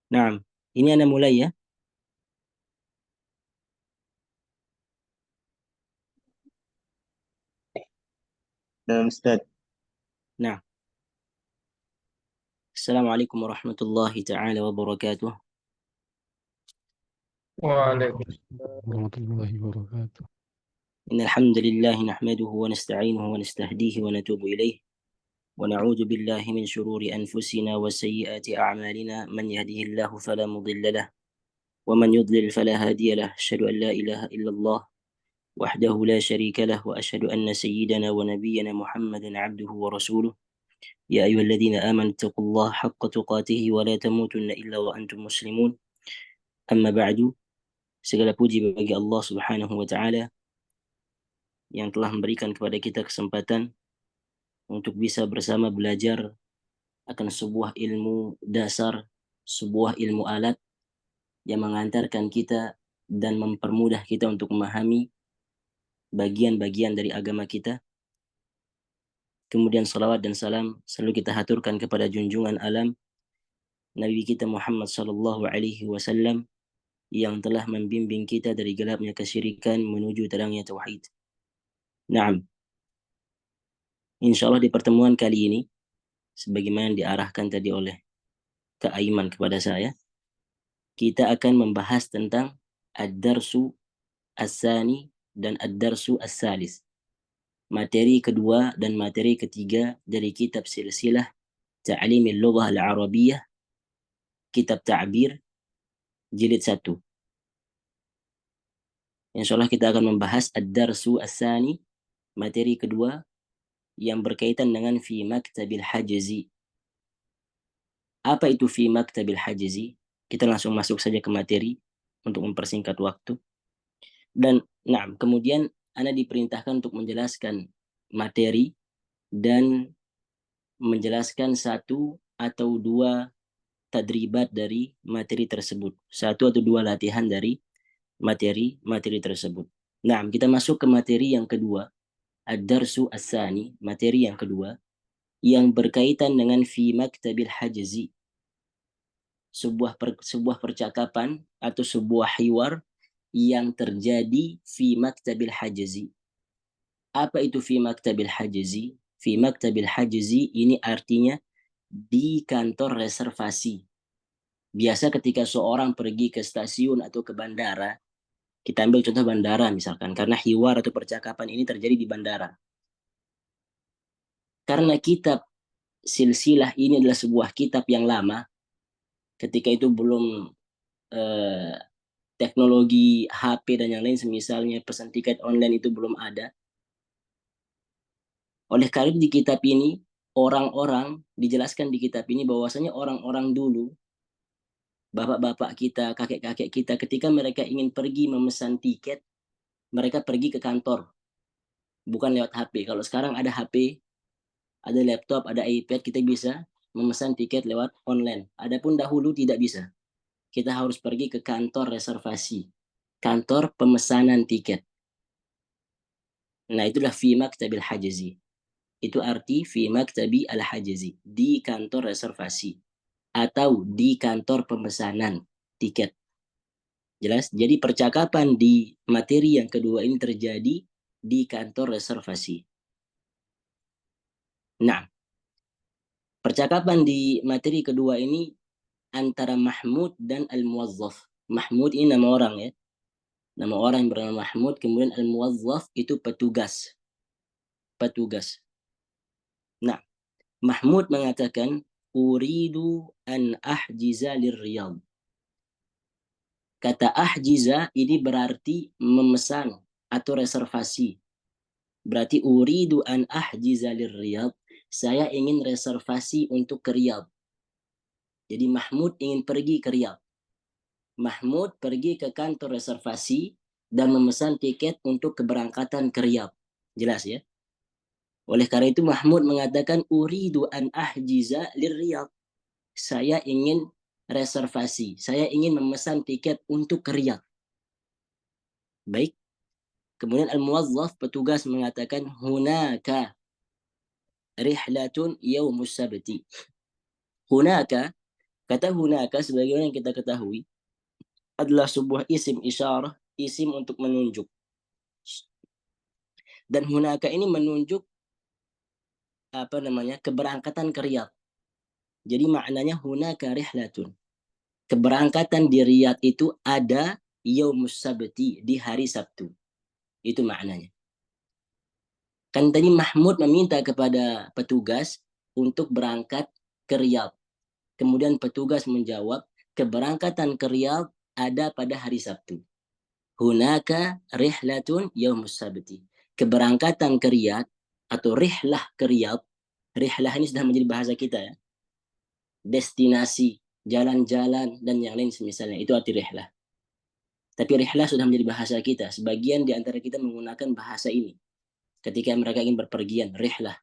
Nah, ini Anda mulai ya. نعم أستاذ. Nah, Assalamualaikum warahmatullahi taala wabarakatuh. وعليكم السلام ورحمة الله وبركاته. Innal hamdalillah nahmaduhu wa nasta'inuhu wa nastahdihi wa natubu ilayh wa na'udzu billahi min shururi anfusina wa sayyiati a'malina man yahdihillahu fala mudilla lah wa man yudlil fala hadiya lah. Asyhadu an la ilaha illallah wahdahu la syarika lah wa asyhadu anna sayyidana wa nabiyyana Muhammadan 'abduhu wa rasuluh. Ya ayyuhalladzina amanu taqullaha haqqa tuqatih wa la tamutunna illa wa antum muslimun. Amma ba'du. Segala puji bagi Allah Subhanahu wa taala yang telah memberikan kepada kita kesempatan untuk bisa bersama belajar akan sebuah ilmu dasar, sebuah ilmu alat yang mengantarkan kita dan mempermudah kita untuk memahami bagian-bagian dari agama kita. Kemudian salawat dan salam selalu kita haturkan kepada junjungan alam Nabi kita Muhammad sallallahu alaihi wasallam yang telah membimbing kita dari gelapnya kesyirikan menuju terangnya tauhid. Naam, insyaallah di pertemuan kali ini sebagaimana diarahkan tadi oleh Kak Aiman kepada saya, kita akan membahas tentang ad-darsu as-sani dan ad-darsu as-salis. Materi kedua dan materi ketiga dari kitab silsilah Ta'limil Lughah Al-Arabiyyah, kitab Ta'bir, jilid 1. Insyaallah kita akan membahas ad-darsu as-sani, materi kedua yang berkaitan dengan fi maktabil hajzi. Apa itu fi maktabil hajzi? Kita langsung masuk saja ke materi untuk mempersingkat waktu. Dan kemudian Anda diperintahkan untuk menjelaskan materi dan menjelaskan satu atau dua tadribat dari materi tersebut. Satu atau dua latihan dari materi tersebut. Nah, kita masuk ke materi yang kedua, ad-darsu as-sani, materi yang kedua yang berkaitan dengan fi maktabil hajzi. Sebuah percakapan atau sebuah hiwar yang terjadi fi maktabil hajzi. Apa itu fi maktabil hajzi? Fi maktabil hajzi ini artinya di kantor reservasi. Biasa ketika seorang pergi ke stasiun atau ke bandara, kita ambil contoh bandara misalkan, karena hiwar atau percakapan ini terjadi di bandara. Karena kitab silsilah ini adalah sebuah kitab yang lama, ketika itu belum teknologi HP dan yang lain semisalnya, pesan tiket online itu belum ada. Oleh karena di kitab ini, orang-orang dijelaskan di kitab ini bahwasanya orang-orang dulu, bapak-bapak kita, kakek-kakek kita, ketika mereka ingin pergi memesan tiket, mereka pergi ke kantor, bukan lewat HP. Kalau sekarang ada HP, ada laptop, ada iPad, kita bisa memesan tiket lewat online. Adapun dahulu tidak bisa. Kita harus pergi ke kantor reservasi, kantor pemesanan tiket. Nah, itulah fi maktabil hajzi. Itu arti fi maktabi al-hajzi, di kantor reservasi atau di kantor pemesanan tiket. Jelas? Jadi percakapan di materi yang kedua ini terjadi di kantor reservasi. Nah, percakapan di materi kedua ini antara Mahmud dan Al-Muwazzaf. Mahmud ini nama orang ya. Nama orang yang bernama Mahmud, kemudian Al-Muwazzaf itu petugas. Petugas. Nah, Mahmud mengatakan, uridu an ahjiza lirriyad. Kata ahjiza ini berarti memesan atau reservasi. Berarti uridu an ahjiza lirriyad. Saya ingin reservasi untuk ke Riyadh. Jadi Mahmud ingin pergi ke Riyadh. Mahmud pergi ke kantor reservasi dan memesan tiket untuk keberangkatan ke Riyadh. Jelas ya? Oleh karena itu Mahmud mengatakan uridu an ahjiza lirriyadh. Saya ingin reservasi. Saya ingin memesan tiket untuk ke Riyadh. Baik. Kemudian al-muwazzaf petugas mengatakan hunaka rihlatun yaumus sabti. Hunaka Kata hunaka sebagaimana yang kita ketahui adalah sebuah isim isyarah, isim untuk menunjuk. Dan hunaka ini menunjuk keberangkatan ke Riyadh. Jadi maknanya hunaka rihlatun. Keberangkatan di Riyadh itu ada yaumus sabti, di hari Sabtu. Itu maknanya. Kan tadi Mahmud meminta kepada petugas untuk berangkat ke Riyadh. Kemudian petugas menjawab, keberangkatan ke Riyadh ada pada hari Sabtu. Hunaka rihlatun yaumus sabti. Keberangkatan ke Riyadh atau rihlah ke Riyadh. Rihlah ini sudah menjadi bahasa kita ya. Destinasi, jalan-jalan dan yang lain semisalnya. Itu arti rihlah. Tapi rihlah sudah menjadi bahasa kita. Sebagian di antara kita menggunakan bahasa ini ketika mereka ingin berpergian, rihlah.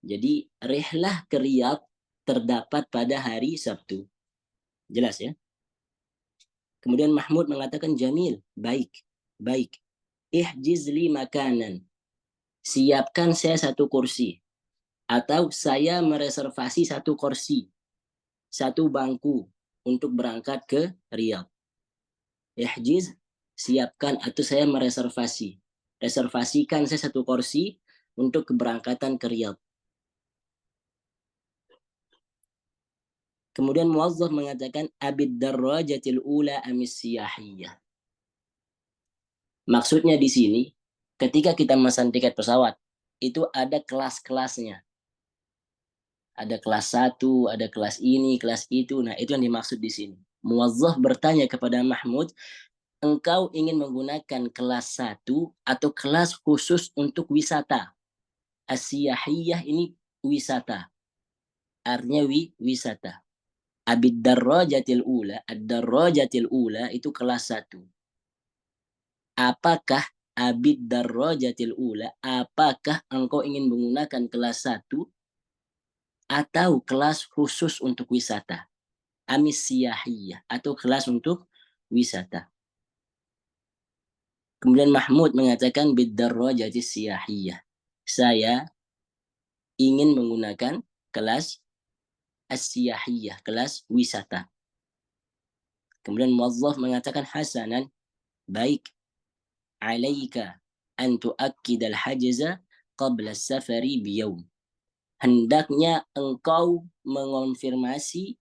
Jadi rihlah ke Riyadh terdapat pada hari Sabtu. Jelas ya? Kemudian Mahmud mengatakan jamil, baik, baik. Ihjiz li makanan. Siapkan saya satu kursi. Atau saya mereservasi satu kursi, satu bangku untuk berangkat ke Riyadh. Ihjiz, siapkan atau saya mereservasi. Reservasikan saya satu kursi untuk keberangkatan ke Riyadh. Kemudian muwazzaf mengatakan abid darrajatil ula amis siyahiyah. Maksudnya di sini, ketika kita memesan tiket pesawat, itu ada kelas-kelasnya. Ada kelas 1, ada kelas ini, kelas itu. Nah, itu yang dimaksud di sini. Muwazzaf bertanya kepada Mahmud, engkau ingin menggunakan kelas 1 atau kelas khusus untuk wisata? As-siyahiyah ini wisata. Artinya wisata. Abid darrajatil ula, ad-darrajatil ula itu kelas 1. Apakah abid darrajatil ula, apakah engkau ingin menggunakan kelas 1 atau kelas khusus untuk wisata? Amis siyahiyah atau kelas untuk wisata. Kemudian Mahmud mengatakan bid darrajatis siyahiyah. Saya ingin menggunakan kelas as-siyahiyah, kelas wisata. Kemudian muwazzaf mengatakan hasanan, baik. Alaika an tu'akkid al-hajza qabla as-safari biyawm. Hendaknya engkau mengonfirmasi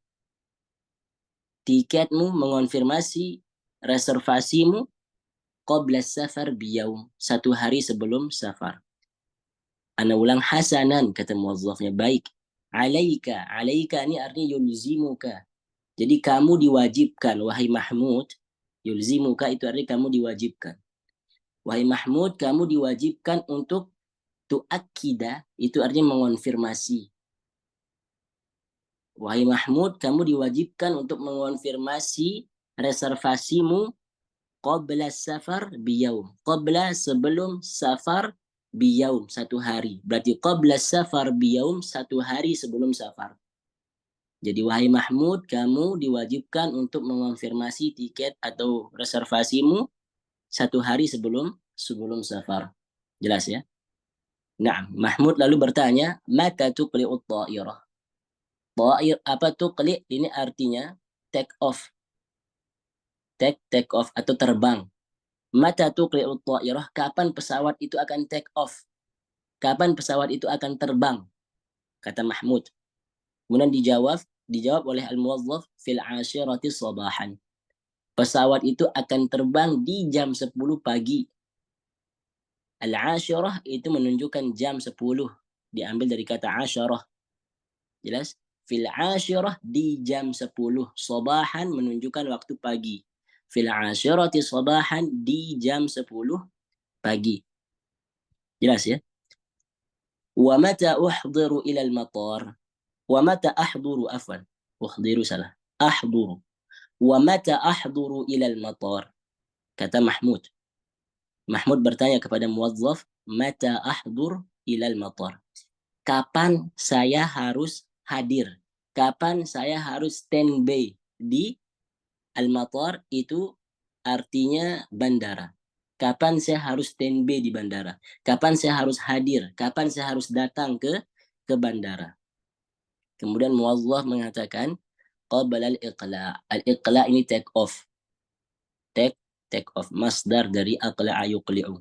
tiketmu, mengonfirmasi reservasimu qabla as-safar biyawm, satu hari sebelum safar. Ana ulang hasanan, kata muwazzafnya, baik. Alaika, alaika ini artinya yulzimuka. Jadi kamu diwajibkan, wahai Mahmud. Yulzimuka itu artinya kamu diwajibkan. Wahai Mahmud, kamu diwajibkan untuk tu'akkida, itu artinya mengonfirmasi. Wahai Mahmud, kamu diwajibkan untuk mengonfirmasi reservasimu qabla safar biyaum. Qabla sebelum safar biyaum, satu hari. Berarti qabla safar biyaum, satu hari sebelum safar. Jadi wahai Mahmud, kamu diwajibkan untuk mengonfirmasi tiket atau reservasimu satu hari sebelum safar. Jelas ya? Nah, Mahmud lalu bertanya, mata tuqli'ut ta'irah? Ta'ir apa tuqli? Ini artinya take off. Take off atau terbang. Mata tuqli'ut ta'irah? Kapan pesawat itu akan take off? Kapan pesawat itu akan terbang? Kata Mahmud. Kemudian dijawab oleh al-muwazzaf fil 'ashirati sabahan. Pesawat itu akan terbang di jam 10 pagi. Al-'ashirah itu menunjukkan jam 10. Diambil dari kata 'asyarah. Jelas? Fil 'ashirah di jam 10. Sabahan menunjukkan waktu pagi. Fil 'ashirati sabahan di jam 10 pagi. Jelas ya? Wa mata uhdhiru ila al-matar. Wa mata ahduru afwan. Uhdhiru salah. Ahduru. Wa mata ahduru ila al-matar. Kata Mahmud. Mahmud bertanya kepada muwazzaf, mata ahdur ila al-matar. Kapan saya harus hadir? Kapan saya harus standby di al-matar? Itu artinya bandara. Kapan saya harus standby di bandara? Kapan saya harus hadir? Kapan saya harus datang ke bandara? Kemudian muwazzaf mengatakan, qabla al-iqla. Al-iqla ini take off. Take off. Masdar dari aqla'a yuqli'u.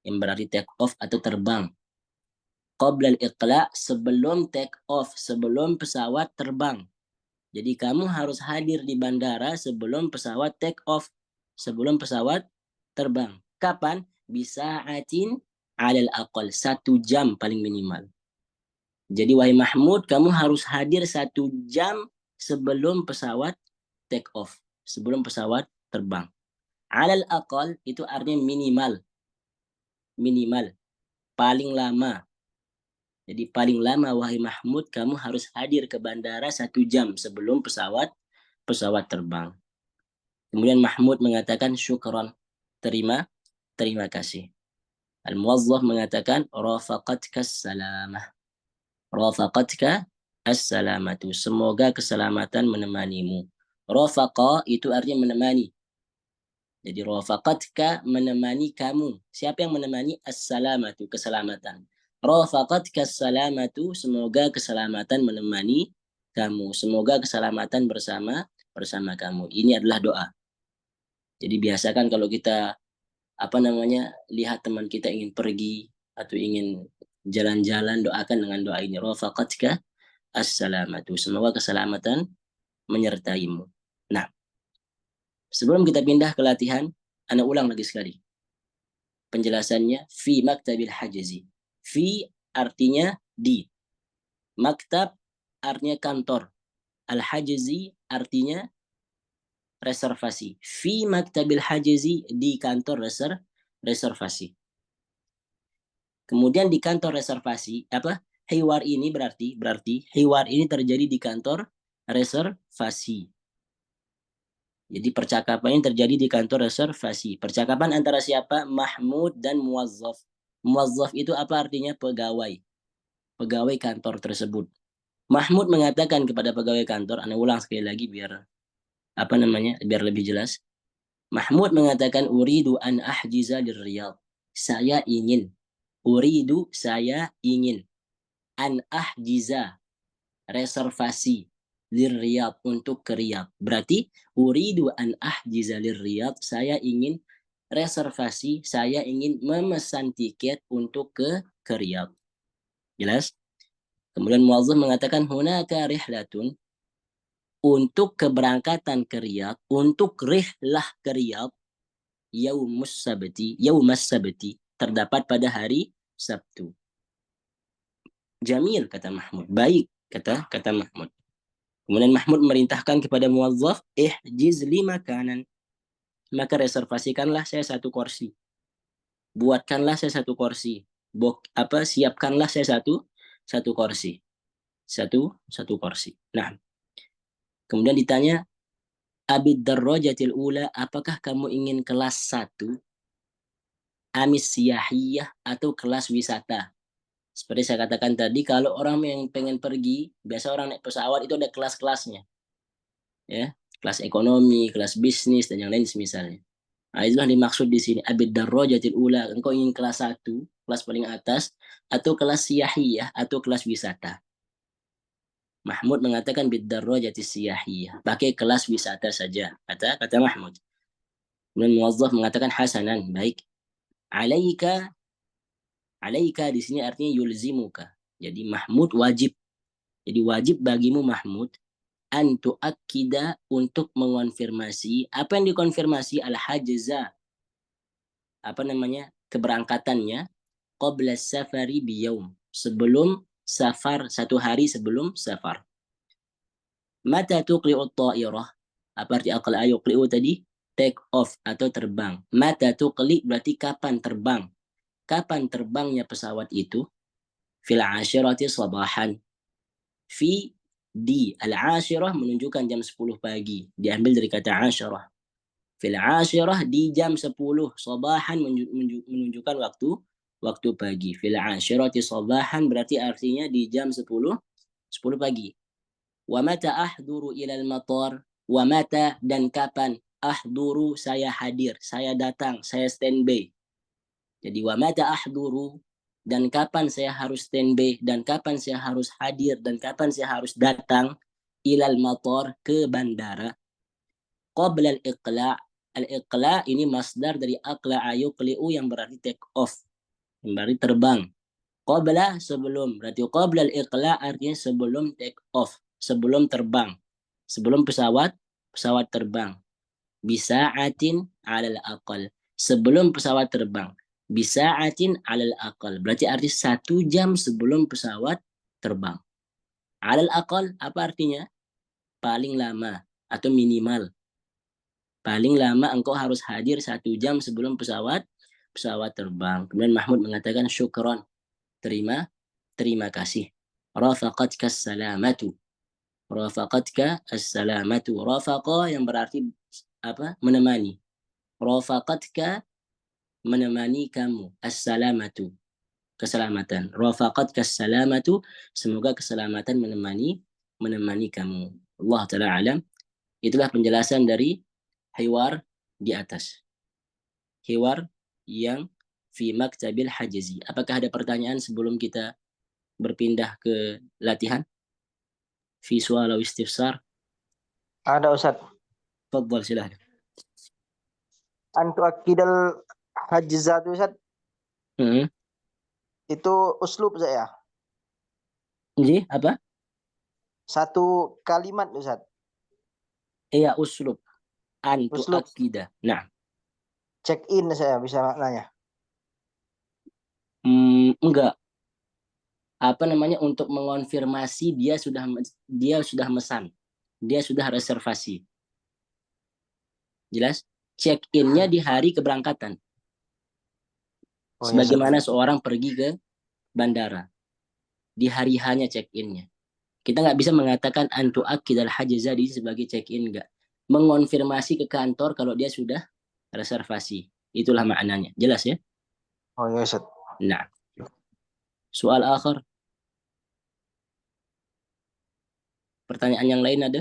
Yang berarti take off atau terbang. Qabla al-iqla, sebelum take off, sebelum pesawat terbang. Jadi kamu harus hadir di bandara sebelum pesawat take off, sebelum pesawat terbang. Kapan? Bisa'atin 'alal aqal, 1 jam paling minimal. Jadi wahai Mahmud, kamu harus hadir 1 jam sebelum pesawat take off, sebelum pesawat terbang. 'Alal aqal itu artinya minimal. Minimal, paling lama. Jadi paling lama wahai Mahmud, kamu harus hadir ke bandara 1 jam sebelum pesawat terbang. Kemudian Mahmud mengatakan syukran, terima kasih. Al-muwazzaf mengatakan rafaqatka salamah. Rafaqatka as-salamatu, semoga keselamatan menemanimu. Rafaqa itu artinya menemani. Jadi rafaqatka, menemani kamu. Siapa yang menemani? As-salamatu, keselamatan. Rafaqatka as-salamatu, semoga keselamatan menemani kamu. Semoga keselamatan bersama kamu. Ini adalah doa. Jadi biasakan kalau kita lihat teman kita ingin pergi atau ingin jalan-jalan, doakan dengan doa ini. Rafaqatka as-salamatu, semoga keselamatan menyertaimu. Nah, sebelum kita pindah ke latihan, ana ulang lagi sekali penjelasannya. Fi maktabil hajzi. Fi artinya di. Maktab artinya kantor. Al-hajzi artinya reservasi. Fi maktabil hajzi, di kantor reservasi. Kemudian di kantor reservasi, hiwar ini berarti hiwar ini terjadi di kantor reservasi. Jadi percakapan ini terjadi di kantor reservasi. Percakapan antara siapa? Mahmud dan muwazzaf. Muwazzaf itu apa artinya? Pegawai. Pegawai kantor tersebut. Mahmud mengatakan kepada pegawai kantor, ana ulang sekali lagi biar biar lebih jelas. Mahmud mengatakan uridu an ahjiza lirriyadh. Saya ingin an ahjiza, reservasi, lirriyadh, untuk ke Riyadh. Berarti uridu an ahjiza lirriyadh, saya ingin reservasi, saya ingin memesan tiket untuk ke Riyadh. Jelas? Kemudian muwazzaf mengatakan hunaka rihlatun, untuk keberangkatan ke Riyadh, untuk rihlah ke Riyadh, yaumus sabti, terdapat pada hari Sabtu. Jamil, kata Mahmud. Baik, kata Mahmud. Kemudian Mahmud memerintahkan kepada muwazzaf, ihjiz li makanan. Maka reservasikanlah saya 1 kursi. Buatkanlah saya 1 kursi. Siapkanlah saya 1 kursi. 1 kursi. Nah, kemudian ditanya, abid darrajatil ula, apakah kamu ingin kelas 1? Amis siyahiyah, atau kelas wisata? Seperti saya katakan tadi, kalau orang yang pengen pergi, biasa orang naik pesawat itu ada kelas-kelasnya. Ya, kelas ekonomi, kelas bisnis, dan yang lain semisalnya. Nah, itulah dimaksud di sini, abid darrajatil ula, engkau ingin kelas 1, kelas paling atas, atau kelas siyahiyah, atau kelas wisata. Mahmud mengatakan bid darrajatis siyahiyah, pakai kelas wisata saja, kata Mahmud. Kemudian muwazzaf mengatakan hasanan, baik. Alaika di sini artinya yulzimuka. Jadi Mahmud wajib. Jadi wajib bagimu Mahmud an tuakkida, untuk mengonfirmasi. Apa yang dikonfirmasi? Al-hajza, keberangkatannya, qabla safari biyaum, sebelum safar, 1 hari sebelum safar. Mata tuqli'ut ta'irah, apa arti aqla yuqli'u tadi? Take off atau terbang. Mata tuqli berarti kapan terbang. Kapan terbangnya pesawat itu? Fil 'ashirati sabahan. Fi, di. Al-'ashirah menunjukkan jam 10 pagi. Diambil dari kata 'ashirah. Fil 'ashirah, di jam 10. Sabahan menunjukkan waktu pagi. Fil 'ashirati sabahan berarti artinya di jam 10 pagi. Wa mata ahduru ilal matar. Wa mata, dan kapan. Ahduru, saya hadir, saya datang, saya standby. Jadi wa mata ahduru, dan kapan saya harus standby, dan kapan saya harus hadir, dan kapan saya harus datang, ilal matar, ke bandara. Qabla al-iqla'. Al-iqla' ini masdar dari aqla'a yuqli'u yang berarti take off, yang berarti terbang. Qabla sebelum, berarti qabla al-iqla' artinya sebelum take off, sebelum terbang, sebelum pesawat terbang. Bisa'atin 'alal aqal, sebelum pesawat terbang. Bisa'atin 'alal aqal, berarti arti 1 jam sebelum pesawat terbang. 'Alal aqal apa artinya? Paling lama atau minimal. Paling lama engkau harus hadir 1 jam sebelum pesawat terbang. Kemudian Mahmud mengatakan syukron, terima kasih. Rafaqatka salamatu. Rafaqatka as-salamatu. Rafaqa yang berarti apa? Menemani. Rafaqatka menemani kamu. As-salamatu, keselamatan. Rafaqatka as-salamatu, semoga keselamatan menemani kamu. Allah taala alam. Itulah penjelasan dari hiwar di atas. Hiwar yang fi maktabil hajizi. Apakah ada pertanyaan sebelum kita berpindah ke latihan? Fi su'al atau istifsar? Ada Ustaz. Tafadhal, silakan. Antu akidal hajizat Ustaz. Itu uslub saya. Jadi apa? Satu kalimat Ustaz. Iya, uslub. Antu Uslub. akida. Nah. Check in saya bisa maknanya. Enggak. Apa namanya, untuk mengonfirmasi dia sudah mesan. Dia sudah reservasi. Jelas? Check in-nya di hari keberangkatan. Sebagaimana seorang pergi ke bandara. Di hari hanya check in-nya. Kita nggak bisa mengatakan antu akidal hajiza di sebagai check in, enggak. Mengonfirmasi ke kantor kalau dia sudah reservasi. Itulah maknanya. Jelas ya? Oh ya Ustaz. Nah. Soal akhir. Pertanyaan yang lain ada?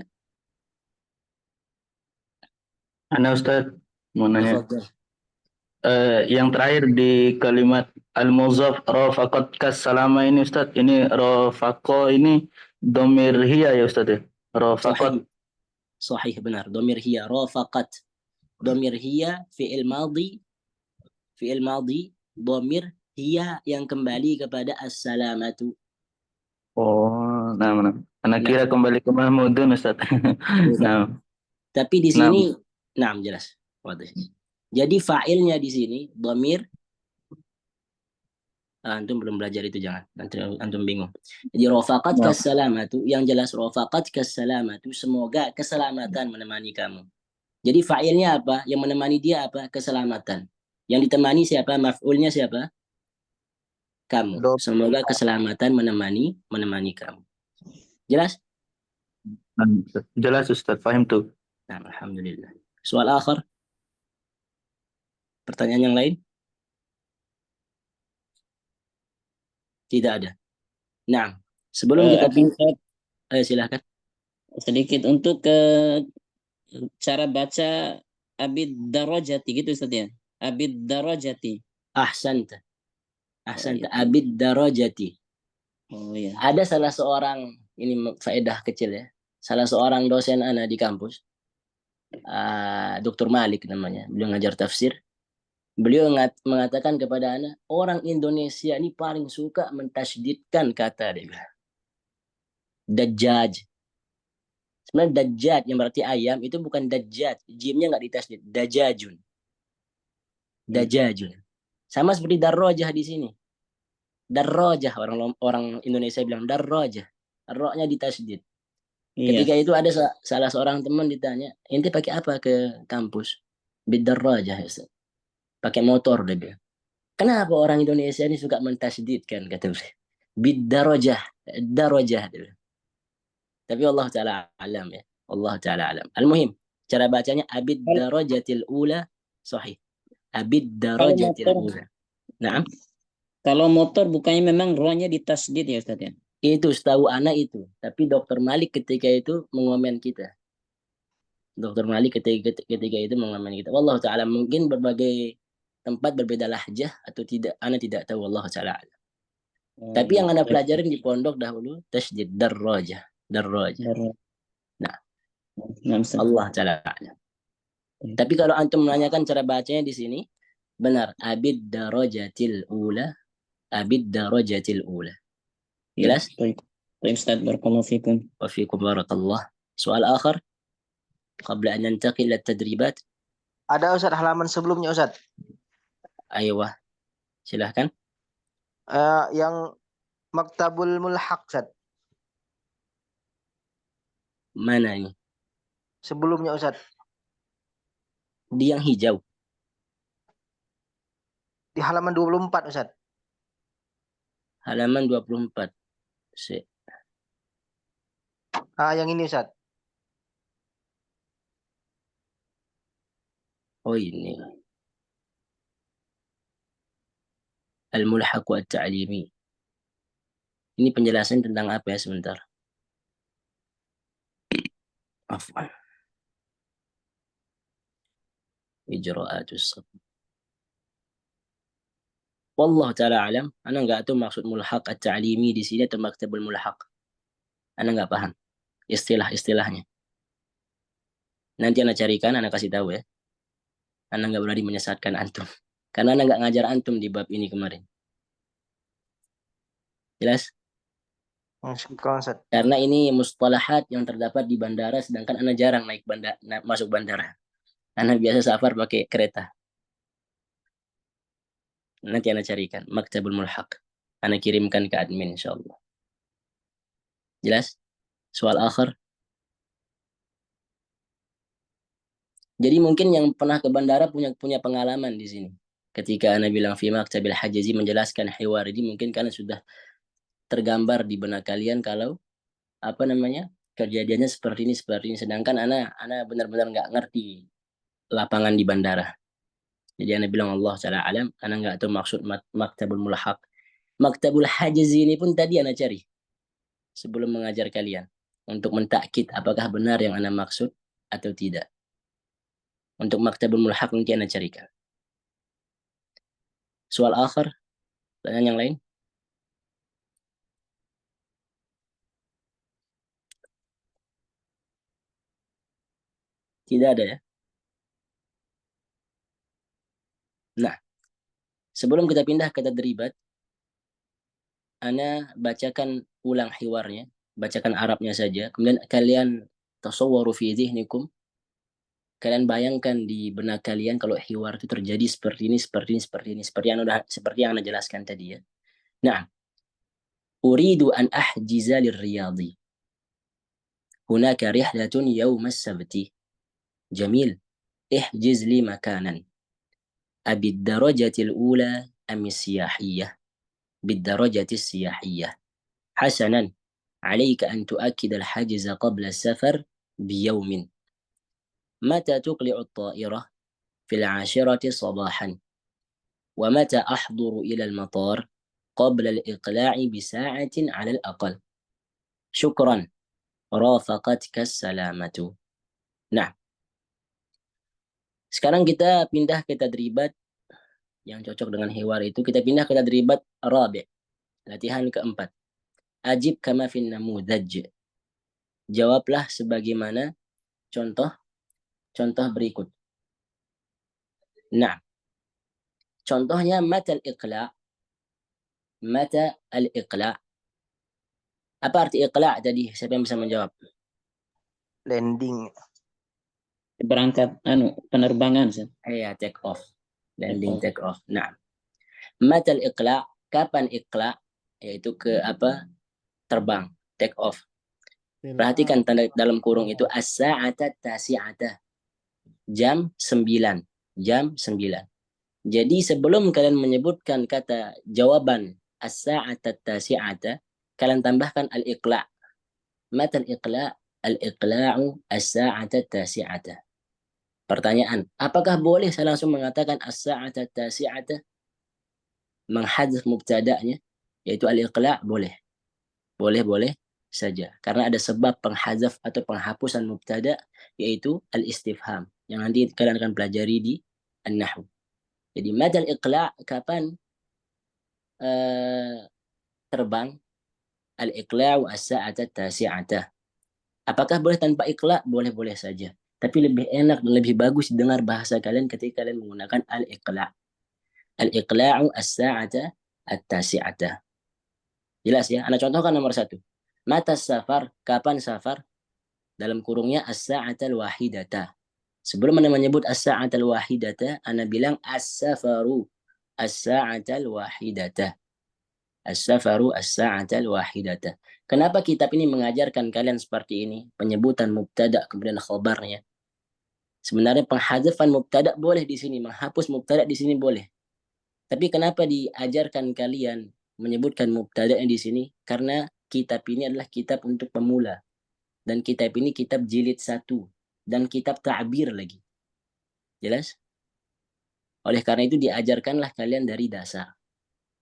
Ana Ustaz mau nanya. Tafadhal. Yang terakhir di kalimat al-muzaf rafaqatka salama ini Ustaz, ini rafaqo ini domir hiya ya Ustaz ya? Rafaqat. Sahih, benar. Domir hiya, rafaqat. Domir hiya fi'il madhi, domir hiya yang kembali kepada as-salamatu. Oh, nah. Anak kira kembali ke Mahmudun Ustaz. Nah. Tapi di sini, nah jelas. Jadi fa'ilnya di sini domir. Antum belum belajar itu, jangan. Nanti antum bingung. Jadi rafaqat kassalamatu, yang jelas rafaqat kassalamatu, semoga keselamatan menemani kamu. Jadi fa'ilnya apa? Yang menemani dia apa? Keselamatan. Yang ditemani siapa? Maf'ulnya siapa? Kamu. Semoga keselamatan menemani kamu. Jelas? Jelas Ustaz, paham tuh. Nah, alhamdulillah. Soal akhir. Pertanyaan yang lain? Tidak ada. Nah, sebelum kita pindah, silakan. Sedikit untuk cara baca abid darajati gitu Ustaz ya. Abid darajati. Ahsanta. Abid darajati. Oh iya. Ada salah seorang, ini faedah kecil ya. Salah seorang dosen ana di kampus. Dr. Malik namanya. Beliau ngajar tafsir. Beliau mengatakan kepada ana, orang Indonesia ini paling suka mentasydidkan kata dia. Dajjaj. Sebenarnya dajjaj yang berarti ayam itu bukan dajjaj. Jimnya nggak ditasydid. Dajajun. Dajajun. Sama seperti darrojah di sini. Darrojah, orang Indonesia bilang darrojah. Ro-nya ditasydid. Iya. Ketika itu ada salah seorang teman ditanya, ente pakai apa ke kampus? Bidarrojah, Ustaz. Pakai motor dia. Kenapa orang Indonesia ini suka mentasydidkan, kata beliau? Bidarrojah, darajah dia. Tapi Allah taala alam ya. Allah taala alam. Al-muhim, cara bacanya abid darajatil ula sahih. Abid darajatil ula. Nah, kalau motor bukannya memang rohnya ditasydid ya Ustaz ya? Itu setahu anak itu. Tapi Dr. Malik ketika itu mengomen kita. Dr. Malik ketika itu mengomen kita. Wallahu taala, mungkin berbagai tempat berbeda lahjah atau tidak, anak tidak tahu, Allah taala. Tapi yang anak pelajarin di pondok dahulu tasydid darrajah. Nah, Ustaz. Allah Ta'ala a'lam. Tapi kalau antum menanyakan cara bacanya di sini, benar. Abid darajatil ula. Abid darajatil ula. Ya, Jelas? baik. Baik, Ustaz. Barakallahu fikum. Wafikum barakallah. Soal akhir. Qabla an nantaqil tadribat. Ada Ustaz halaman sebelumnya Ustaz. Ayo, silahkan. Yang Maktabul Mulhaq Ustaz. Mana ini? Sebelumnya Ustaz. Di yang hijau. Di halaman 24 Ustaz. Halaman 24. Yang ini Ustaz. Oh ini. Al-mulhaq wa ta'limi. Ini penjelasan tentang apa ya sebentar. Afwan. Ijra'atus sabr. Wallahu ta'ala alam. Ana nggak tahu maksud mulhaq at-ta'limi di sini atau maktabul mulhaq. Ana nggak paham istilah-istilahnya. Nanti ana carikan, ana kasih tahu ya. Ana nggak berani menyesatkan antum. Karena ana nggak ngajar antum di bab ini kemarin. Jelas? Syukran Ustaz. Karena ini mustalahat yang terdapat di bandara, sedangkan ana jarang masuk bandara. Ana biasa safar pakai kereta. Nanti ana carikan maktabul mulhaq. Ana kirimkan ke admin insyaallah. Jelas? Soal akhir. Jadi mungkin yang pernah ke bandara punya pengalaman di sini. Ketika ana bilang fi maktabil hajazi menjelaskan hiwar ini, mungkin kalian sudah tergambar di benak kalian kalau apa namanya kejadiannya seperti ini. Sedangkan ana benar-benar nggak ngerti lapangan di bandara. Jadi ana bilang Allah Ta'ala alam, ana nggak tahu maksud maktabul mulhaq. Maktabul hajazi ini pun tadi ana cari sebelum mengajar kalian untuk mentakkid apakah benar yang ana maksud atau tidak. Untuk maktabul mulhaq nanti ana carikan. Soal akhir, pertanyaan yang lain? Tidak ada ya? Nah, sebelum kita pindah ke tadribat, ana bacakan ulang hiwarnya, bacakan Arabnya saja, kemudian kalian tasawwaru fi dhihnikum, kalian bayangkan di benak kalian kalau hiwar itu terjadi seperti ini, seperti yang ana jelaskan tadi ya. Nah, uridu an ahjiza lirriyadi. Hunaka rihlatun yawma as-sabti. Jamil. احجز لي مكانا أبي الدرجة الأولى أم السياحية بالدرجة السياحية حسنا عليك أن تؤكد الحجز قبل السفر بيوم متى تقلع الطائرة في 10 صباحا ومتى أحضر إلى المطار قبل الإقلاع بساعة على الأقل شكرا رافقتك السلامة. Nah, sekarang kita pindah ke tadribat yang cocok dengan hiwar itu. Kita pindah ke tadribat rabi', latihan keempat. Ajib kama fin namudhaj. Jawablah sebagaimana contoh berikut. Nah, contohnya mata al-iqla'. Mata al-iqla'. Apa arti iqla' tadi? Siapa yang bisa menjawab? Landing. Berangkat penerbangan, Ustaz. Iya, take off. Landing, take off. Nah, mata al-iqla', kapan iqla'? Yaitu ke apa? Terbang, take off. Perhatikan tanda dalam kurung itu as-sa'ata tasi'ata. Jam 9. Jam 9. Jadi sebelum kalian menyebutkan kata jawaban as-sa'ata tasi'ata, kalian tambahkan al-iqla'. Mata al-iqla'? Al-iqla'u as-sa'ata tasi'ata. Pertanyaan, apakah boleh saya langsung mengatakan as-sa'ata tasi'ata? Menghadzaf mubtada'nya, yaitu al-iqla'? Boleh. Boleh saja. Karena ada sebab penghazaf atau penghapusan mubtada, yaitu al-istifham, yang nanti kalian akan pelajari di an-nahwu. Jadi madal iqla' kapan terbang? Al-iqla'u as-sa'ata tasi'ata. Apakah boleh tanpa iqla? Boleh-boleh saja. Tapi lebih enak dan lebih bagus dengar bahasa kalian ketika kalian menggunakan al-iqla. Al-iqla'u as-sa'ata at-tasi'ata. Jelas ya? Ana contohkan nomor 1. Mata safar, kapan safar? Dalam kurungnya as-sa'atal wahidata. Sebelum Anda menyebut as-sa'atal wahidata, Anda bilang as-safaru as-sa'atal wahidata. As-safaru as-sa'atal wahidata. Kenapa kitab ini mengajarkan kalian seperti ini? Penyebutan mubtada kemudian khabarnya. Sebenarnya penghadzafan mubtada boleh di sini, menghapus mubtada di sini boleh. Tapi kenapa diajarkan kalian menyebutkan mubtada'nya di sini? Karena kitab ini adalah kitab untuk pemula. Dan kitab ini kitab jilid 1 dan kitab ta'bir lagi. Jelas? Oleh karena itu diajarkanlah kalian dari dasar.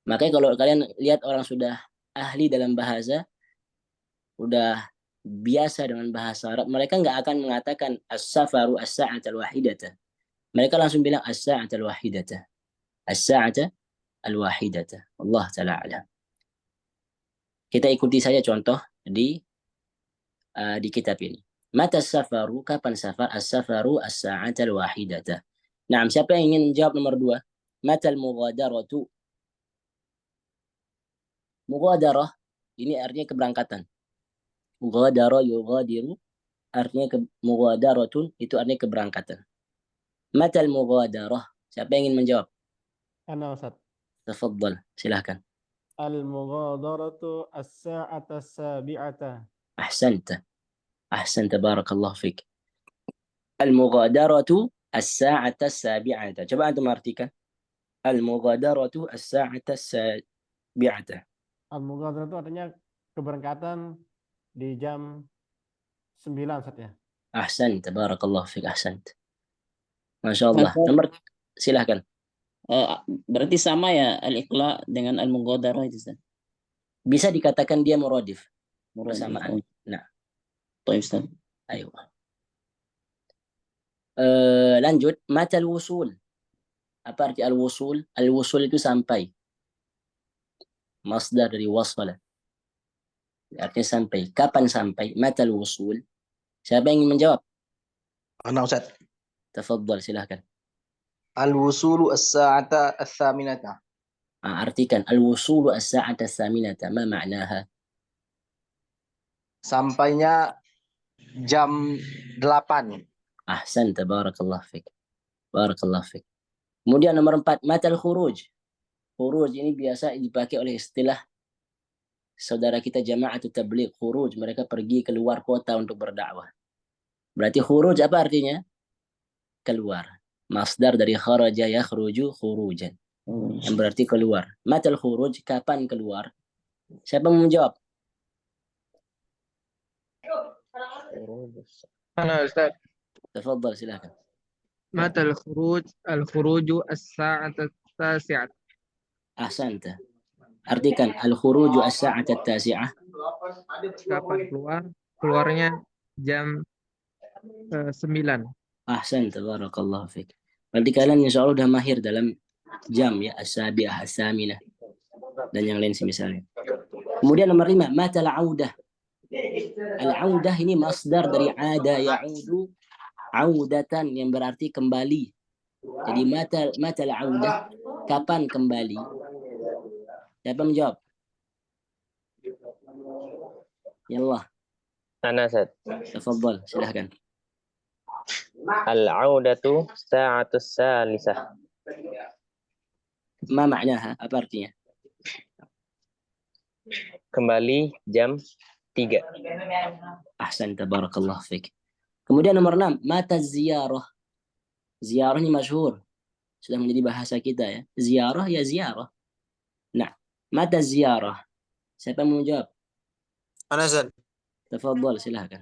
Makanya kalau kalian lihat orang sudah ahli dalam bahasa, udah biasa dengan bahasa Arab, mereka nggak akan mengatakan as-safaru as-sa'atal wahidata. Mereka langsung bilang as-sa'atal wahidata. As-sa'ata al-wahidata. Allah ta'ala alam. Kita ikuti saja contoh di kitab ini. Mata safaru, kapan safar? As-safaru as-sa'atal wahidata. Nah, siapa yang ingin jawab nomor 2? Mata al-mughadaratu. Mughadarah ini artinya keberangkatan. Mughadara yughadiru artinya mughadaratun itu artinya keberangkatan. Mata al-mughadarah. Siapa yang ingin menjawab? Ana Ustaz. Tafadhal, silahkan. Al-mughadaratu as-sa'ata as-sabi'ata. Ahsanta. Ahsanta, barakallahu fik. Al-mughadaratu as-sa'ata as-sabi'ata. Coba antum artikan. Al-mughadaratu as-sa'ata as-sabi'ata. Al-mughadaratu artinya keberangkatan di jam 9 Ustaz ya. Ahsanta, barakallahu fik. Ahsanta. Masya Allah. Nomor, silahkan. Berarti sama ya al-iqla dengan al-mughadarah itu Ustaz? Bisa dikatakan dia muradif. Muradif. Bersamaan. Nah. Baik Ustaz. Ayo. Lanjut. Mata al-wusul. Apa arti al-wusul? Al-wusul itu sampai. Masdar dari wasala. Artinya sampai. Kapan sampai? Mata al-wusul. Siapa yang ingin menjawab? Ana Ustaz. Tafadhal, silahkan. Al-wusulu as-sa'ata as-saminata. Artikan al-wusulu as-sa'ata as-saminata. Ma ma'naha? Sampainya jam 8. Ahsan, tabarakallah fik. Barakallah fik. Kemudian nomor 4, mata al-khuruj. Khuruj ini biasa dipakai oleh istilah saudara kita jama'atut tabligh, khuruj, mereka pergi keluar kota untuk berdakwah. Berarti khuruj apa artinya? Keluar. Masdar dari kharaja yakhruju khurujan. Yang berarti keluar. Matal khuruj, kapan keluar? Siapa mau menjawab? Ana Ustaz. Tafadhal, silakan. Mata al-khuruju as-sa'ata as-tasi'ah. Ahsanta. Artikan al-khuruju as-sa'ata at-tasi'ah. Kapan keluar? Keluarnya jam 9. Ahsanta, barakallahu fik. Berarti kalian insya Allah udah mahir dalam jam ya, as-sabi'ah, as-saminah dan yang lain semisalnya. Kemudian nomor 5, mata al-audah. Al-audah ini masdar dari ada ya'udu audatan yang berarti kembali. Jadi mata al-audah, kapan kembali? Siapa menjawab? Yallah. Ana Ustaz. Tafadhal, silahkan. Al-audatu sa'atus salisah. Ma ma'naha? Apa artinya? Kembali jam 3. Ahsan, tabarakallah fik. Kemudian nomor 6, mata ziyarah. Ziyarah ini masyhur. Sudah menjadi bahasa kita ya. Ziyarah ya ziyarah. Nah, mata ziyarah. Siapa yang mau menjawab? Ana Ustaz. Tafadhal, silahkan.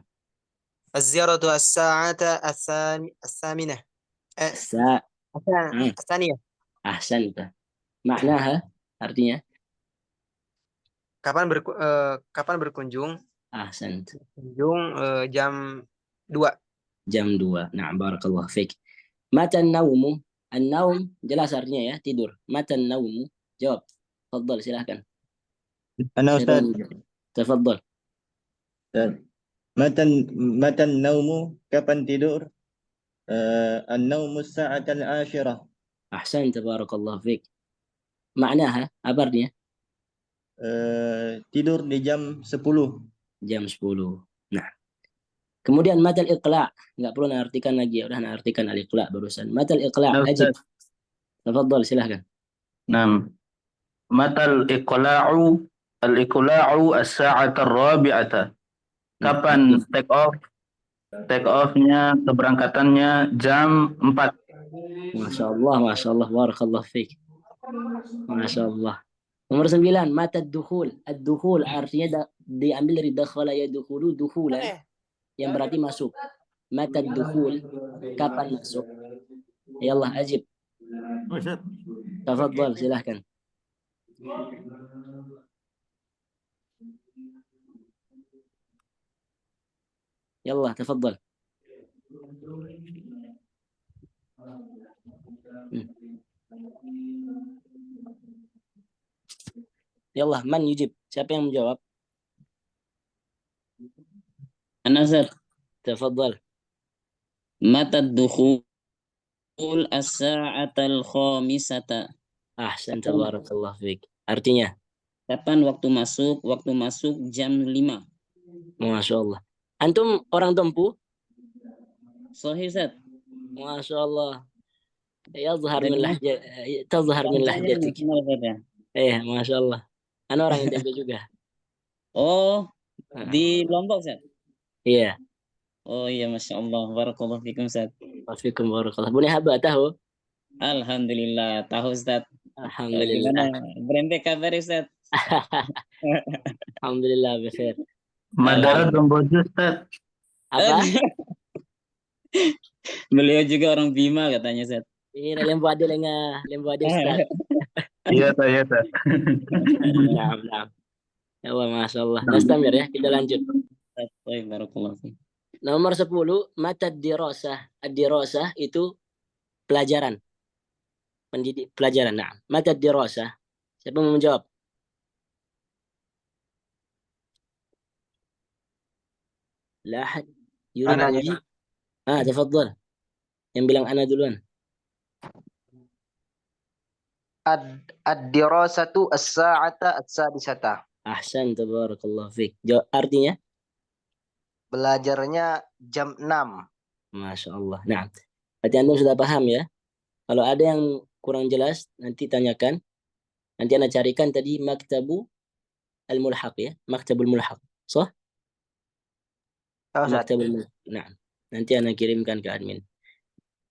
Az-ziyaratu as-sa'ata as-saminah. As-saniyah. Ahsanta. Maknaha artinya? Kapan berkunjung? Ahsanta. Berkunjung jam 2. Jam 2. Nah, barakallah fik. Mata naumu. An-naum jelas artinya ya, tidur. Mata naumu. Jawab. Tafadhal, silahkan. Ana Ustaz. Tafadhal. matan naumu, kapan tidur? An-naumu sa'atal ashirah. أحسنت بارك الله فيك. معناها apa artinya? Tidur di jam 10. Jam 10. Nah. Kemudian matal iqla', nggak perlu nartikan lagi, udah nartikan al-iqla' barusan. Matal iqla', Nah, ajib. Ustaz. Tafadhal, silahkan. Nah, matal al-iqla'u as-sa'at ar-rabi'ata. Kapan take off? Take off-nya, keberangkatannya jam 4. Masya Allah, barakallah fiik. Masya Allah. Nomor 9, mata dukhul. Ad-dukhul artinya diambil dari dakhala yadkhulu dukhulan, yang berarti masuk. Mata dukhul, kapan masuk? Yallah, ajib. Tafadhal, silahkan. Yallah, tafadhal. Yallah, man yujib? Siapa yang menjawab? Ana Ustaz. Tafadhal. Mata dukhul as-sa'atal khamisata. Ahsan, tabarakallah fiik. Artinya? Kapan waktu masuk? Waktu masuk jam 5. Masya Allah. Antum orang Dompu? Sahih Ustaz. Masya Allah. Tazhar min lahjatik. Masya Allah. Ana orang Indonesia juga. Oh, di Lombok Ustaz? Iya. Oh iya, Masya Allah. Barakallahu fikum Ustaz. Wafikum barakallah. Bune Haba tahu? Alhamdulillah, tahu Ustaz. Alhamdulillah. Berente kabar Ustaz? Alhamdulillah, bikhair. Madara Dombojo, Ustaz. Apa? Beliau juga orang Bima katanya Ustaz. Ini lembu ade Ustaz. Iya, Ustaz. Nah. Ya Allah, Masya Allah. Nastamir ya, kita lanjut. Baik, barakallahu fiik. Nomor 10, mata dirasah. Ad-dirasah itu pelajaran. Pendidik pelajaran. Nah, mata dirasah. Siapa mau menjawab? La ahad yurid Ana an yujib. Tafadhal. Yang bilang ana duluan. Ad-dirasatu as-sa'ata as-sadisata. Ahsan, tabarakallah fiik. Artinya? Belajarnya jam 6. Masya Allah. Nah, berarti antum sudah paham ya. Kalau ada yang kurang jelas, nanti tanyakan. Nanti anda carikan tadi maktabu al-mulhaq ya. Maktabul mulhaq. So? Maktabul mulhaq. Nah, nanti anda kirimkan ke admin.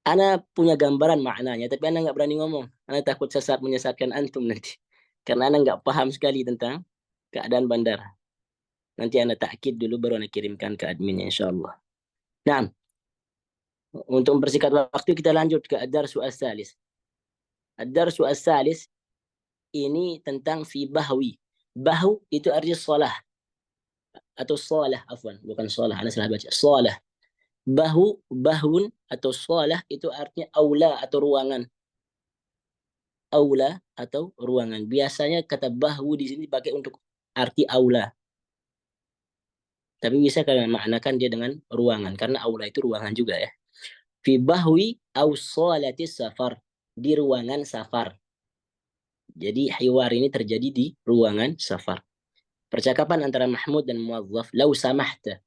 Ana punya gambaran maknanya, tapi ana nggak berani ngomong. Ana takut menyesatkan antum nanti. Karena ana nggak paham sekali tentang keadaan bandara. Nanti anda takkid dulu baru anda kirimkan ke adminnya insyaallah. Nah, untuk mempersingkat waktu kita lanjut ke ad-darsu as-salis. Ad-darsu as-salis ini tentang fi bahwi. Bahu itu artinya shalah. Atau shalah, afwan, bukan shalah, ana salah baca. Shalah. Bahun atau shalah itu artinya aula atau ruangan. Aula atau ruangan. Biasanya kata bahwu di sini dipakai untuk arti aula. Tapi bisa kalian maknakan dia dengan ruangan karena aula itu ruangan juga ya. Fi bahwi au shalati safar, di ruangan safar. Jadi hiwar ini terjadi di ruangan safar. Percakapan antara Mahmud dan Muwazzaf, lau samahta.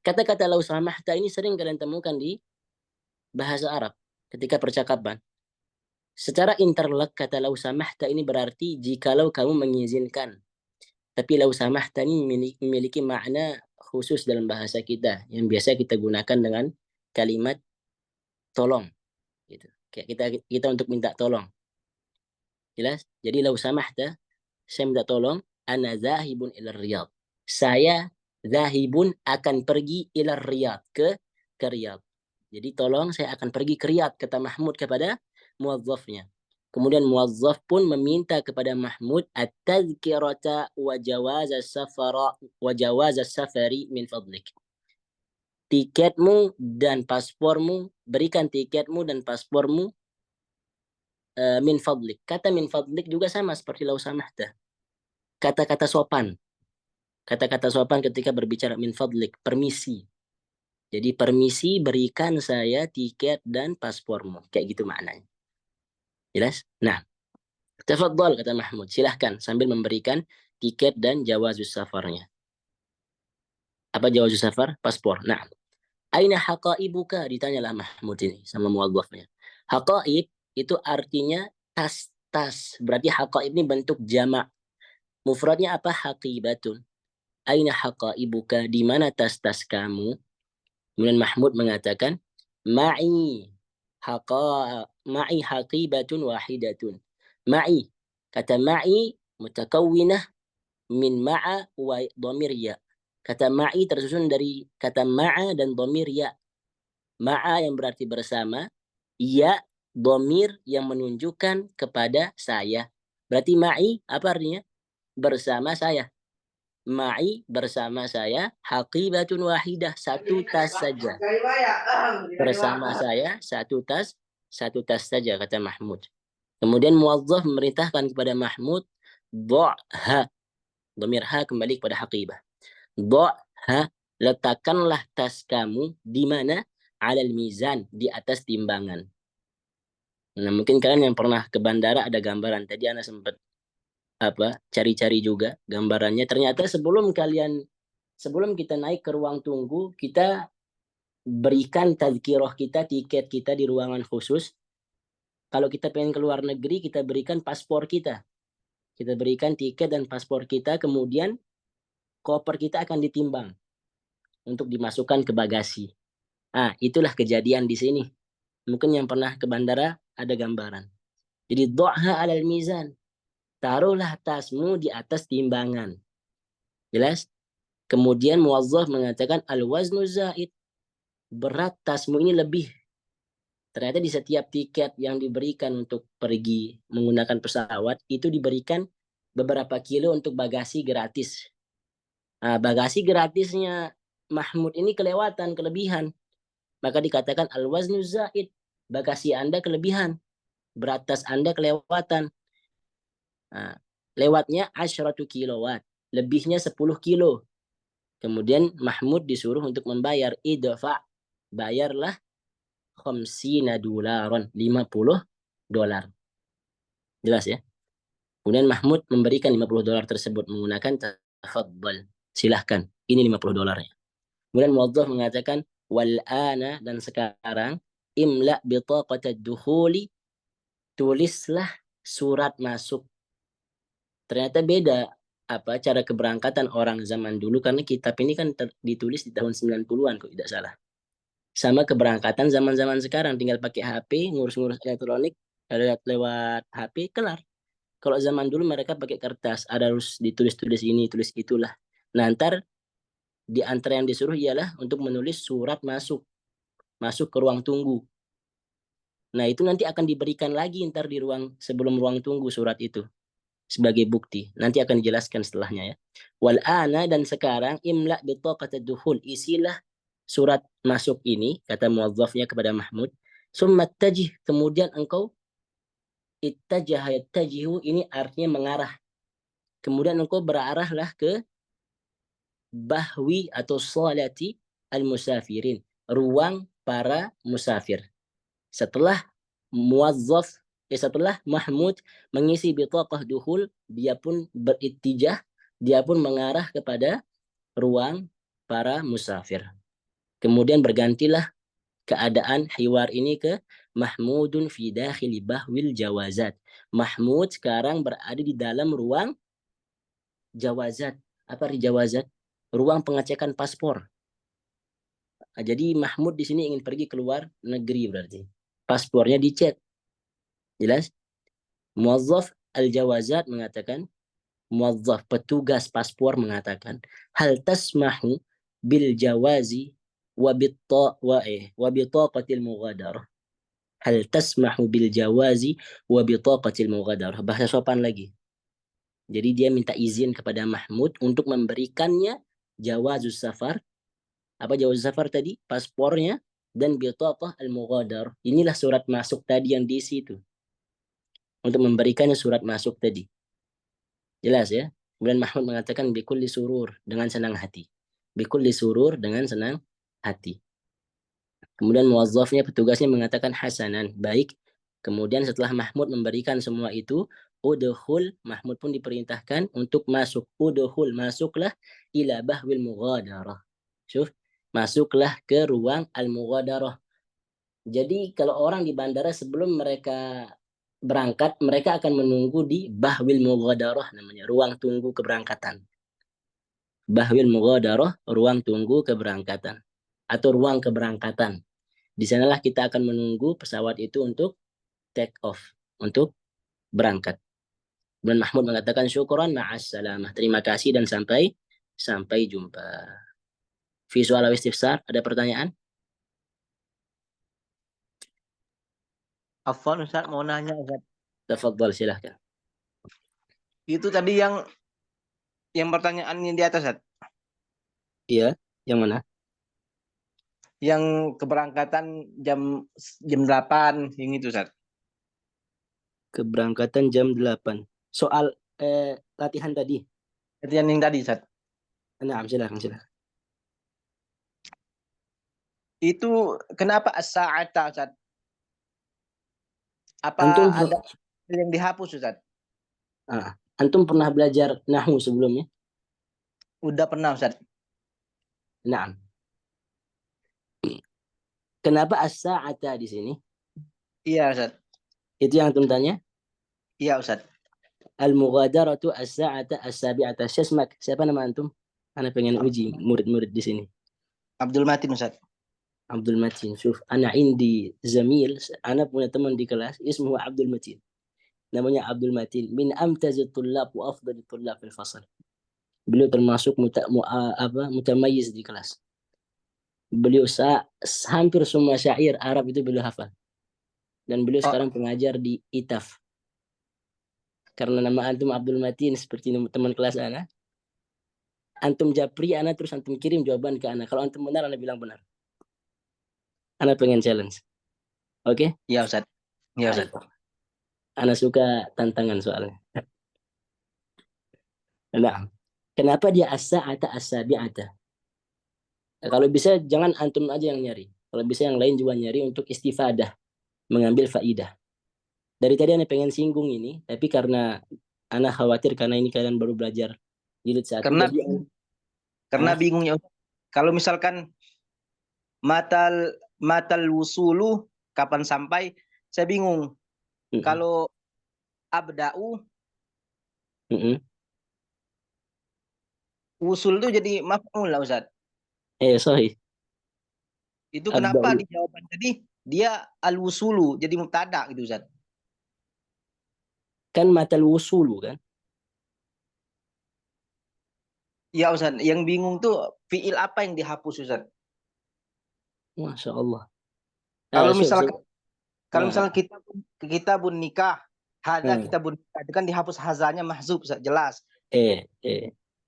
Kata-kata lau samahta ini sering kalian temukan di bahasa Arab ketika percakapan. Secara interlek kata lau samahta ini berarti jikalau kamu mengizinkan. Tapi lau samahta ini memiliki makna khusus dalam bahasa kita yang biasa kita gunakan dengan kalimat tolong. Gitu. Kayak kita untuk minta tolong. Jelas? Jadi lau samahta, saya minta tolong, ana zahibun ila Riyadh. Saya zahibun akan pergi ila Riyadh, ke Riyadh. Jadi tolong saya akan pergi ke Riyadh, kata Mahmud kepada muwazzafnya. Kemudian muwazzaf pun meminta kepada Mahmud at-tadhkirata wa jawaz as-safari min fadlik. Tiketmu dan paspormu, berikan tiketmu dan paspormu min fadlik. Kata min fadlik juga sama seperti lau samahta. Kata-kata sopan. Kata-kata sopan ketika berbicara min fadlik, permisi. Jadi permisi berikan saya tiket dan paspormu. Kayak gitu maknanya. Jelas? Nah, tafadhal kata Mahmud. Silahkan sambil memberikan tiket dan jawazus safarnya. Apa jawazus safar? Paspor. Nah, aina haqaibuka? Ditanyalah Mahmud ini sama muadzafnya. Haqaib itu artinya tas-tas. Berarti haqaib ini bentuk jamak. Mufradnya apa? Haqibatun. Aina haqaibuka? Di mana tas-tas kamu? Kemudian Mahmud mengatakan, ma'i ma'i haqibatun wahidatun. Ma'i. Kata ma'i mutakawwinah min ma'a wa dhamir ya. Kata ma'i tersusun dari kata ma'a dan dhamir ya. Ma'a yang berarti bersama, ya dhamir yang menunjukkan kepada saya. Berarti ma'i apa artinya? Bersama saya. Ma'i bersama saya, haqibatun wahidah, satu tas saja. Bersama saya, satu tas saja, kata Mahmud. Kemudian muwazzaf memerintahkan kepada Mahmud, do'ha. Dhamir ha kembali kepada haqibah. Do'ha, letakkanlah tas kamu di mana? Alal mizan, di atas timbangan. Nah, mungkin kalian yang pernah ke bandara ada gambaran. Tadi Ana sempat cari-cari juga gambarannya. Ternyata sebelum kita naik ke ruang tunggu, kita berikan tazkirah kita, tiket kita di ruangan khusus. Kalau kita pengen ke luar negeri, kita berikan paspor kita. Kita berikan tiket dan paspor kita, kemudian koper kita akan ditimbang untuk dimasukkan ke bagasi. Ah, itulah kejadian di sini. Mungkin yang pernah ke bandara ada gambaran. Jadi do'ha alal mizan. Taruhlah tasmu di atas timbangan. Jelas? Kemudian muwazzaf mengatakan al-waznu zaid. Berat tasmu ini lebih. Ternyata di setiap tiket yang diberikan untuk pergi menggunakan pesawat, itu diberikan beberapa kilo untuk bagasi gratis. Nah, bagasi gratisnya Mahmud ini kelebihan. Maka dikatakan al-waznu zaid. Bagasi Anda kelebihan. Berat tas Anda kelewatan. Nah, lewatnya 10 kilowatt, lebihnya 10 kilo. Kemudian Mahmud disuruh untuk membayar, idfa, bayarlah 50 dolaran, 50 dolar. Jelas ya? Kemudian Mahmud memberikan 50 dolar tersebut menggunakan tafadhal. Silahkan, ini 50 dolarnya. Kemudian muadzaf mengatakan wal ana, dan sekarang imla bitaqat ad-dukhuli, tulislah surat masuk. Ternyata beda cara keberangkatan orang zaman dulu, karena kitab ini kan ditulis di tahun 90-an kok tidak salah. Sama keberangkatan zaman-zaman sekarang, tinggal pakai HP, ngurus-ngurus elektronik lewat HP, kelar. Kalau zaman dulu mereka pakai kertas, ada harus ditulis-tulis ini, tulis itulah. Nah, ntar di antara yang disuruh ialah untuk menulis surat masuk ke ruang tunggu. Nah, itu nanti akan diberikan lagi ntar di sebelum ruang tunggu surat itu sebagai bukti. Nanti akan dijelaskan setelahnya ya. Wal ana, dan sekarang imla bitaqat ad-dukhul, isilah surat masuk ini, kata muwazzafnya kepada Mahmud. Summa tajih, kemudian engkau ittajaha yattajihu, ini artinya mengarah. Kemudian engkau berarahlah ke bahwi atau salati al-musafirin, ruang para musafir. Setelah Mahmud mengisi bitaqah dukhul, dia pun berittijah, dia pun mengarah kepada ruang para musafir. Kemudian bergantilah keadaan hiwar ini ke Mahmudun fi dakhili bahwil jawazat. Mahmud sekarang berada di dalam ruang jawazat. Apa arti jawazat? Ruang pengecekan paspor. Nah, jadi Mahmud di sini ingin pergi keluar negeri berarti. Paspornya dicek. Jelas? Muwazzaf al-jawazat mengatakan, muwazzaf petugas paspor mengatakan, hal tasmahu bil jawazi wa bitaqatil mughadarah. Hal tasmahu bil jawazi wa bitaqatil mughadarah. Bahasa sopan lagi. Jadi dia minta izin kepada Mahmud untuk memberikannya jawazus safar. Apa jawazus safar tadi? Paspornya dan bitaqah al-mughadarah. Inilah surat masuk tadi yang diisi itu. Untuk memberikannya surat masuk tadi. Jelas ya? Kemudian Mahmud mengatakan bikulli surur, dengan senang hati. Bikulli surur, dengan senang hati. Kemudian muwazzafnya, petugasnya mengatakan hasanan, baik. Kemudian setelah Mahmud memberikan semua itu, udkhul, Mahmud pun diperintahkan untuk masuk. Udkhul, masuklah ila bahwil mughadarah. Syuf, masuklah ke ruang al-mughadarah. Jadi kalau orang di bandara sebelum mereka berangkat, mereka akan menunggu di bahwil mughadarah namanya, ruang tunggu keberangkatan. Bahwil mughadarah, ruang tunggu keberangkatan atau ruang keberangkatan. Di sanalah kita akan menunggu pesawat itu untuk take off, untuk berangkat. Dan Mahmud mengatakan syukuran ma'assalamah, terima kasih dan sampai jumpa. Fi soal istifsar, ada pertanyaan? Afwan Ustaz, mau nanya Ustaz. Tafadhal, silahkan. Itu tadi yang pertanyaan yang di atas Ustaz. Iya, yang mana? Yang keberangkatan jam 8 yang itu Ustaz. Keberangkatan jam 8. Soal latihan tadi. Latihan yang tadi Ustaz. Nah, silahkan. Itu kenapa as-sa'ata Ustaz? Apa Antum ada yang dihapus Ustaz? Antum pernah belajar nahwu sebelumnya? Udah pernah Ustaz. Nah. Kenapa as-sa'ata di sini? Iya Ustaz. Itu yang antum tanya? Iya Ustaz. Al-mughadaratu as-sa'ata as-sabi'ata. Siapa nama antum? Ana pengen uji murid-murid di sini. Abdul Matin Ustaz. Abdul Matin. Syuf, ana indi zamil, ana punya teman di kelas, ismuhu Abdul Matin. Namanya Abdul Matin. Min amtazit tullab wa afdali tullab fil fasal. Beliau termasuk mutamayyiz di kelas. Beliau hampir semua syair Arab itu beliau hafal. Dan beliau sekarang pengajar di ITAF. Karena nama antum Abdul Matin seperti teman kelas ana. Antum japri ana, terus antum kirim jawaban ke ana. Kalau antum benar, ana bilang benar. Ana pengen challenge. Oke? Iya Ustaz. Iya Ustaz. Ana suka tantangan soalnya. Nah, kenapa dia as-sa'ata as-sabi'ata? Kalau bisa jangan antum aja yang nyari. Kalau bisa yang lain juga nyari untuk istifadah, mengambil faidah. Dari tadi ana pengen singgung ini, tapi karena ana khawatir karena ini kalian baru belajar jilid 1. Karena bingungnya kalau misalkan matal wusulu kapan sampai, saya bingung. Kalau abda'u usul itu jadi maf'ul lah Ustaz. Sorry. Itu kenapa di jawaban tadi dia al-wusulu jadi mubtada gitu Ustaz? Kan matal wusulu kan? Iya Ustaz, yang bingung tuh fiil apa yang dihapus Ustaz? Masya Allah. Kalau misalkan kita bun nikah, hadza kita bun nikah, itu kan dihapus hazanya mahzub Ustaz, jelas.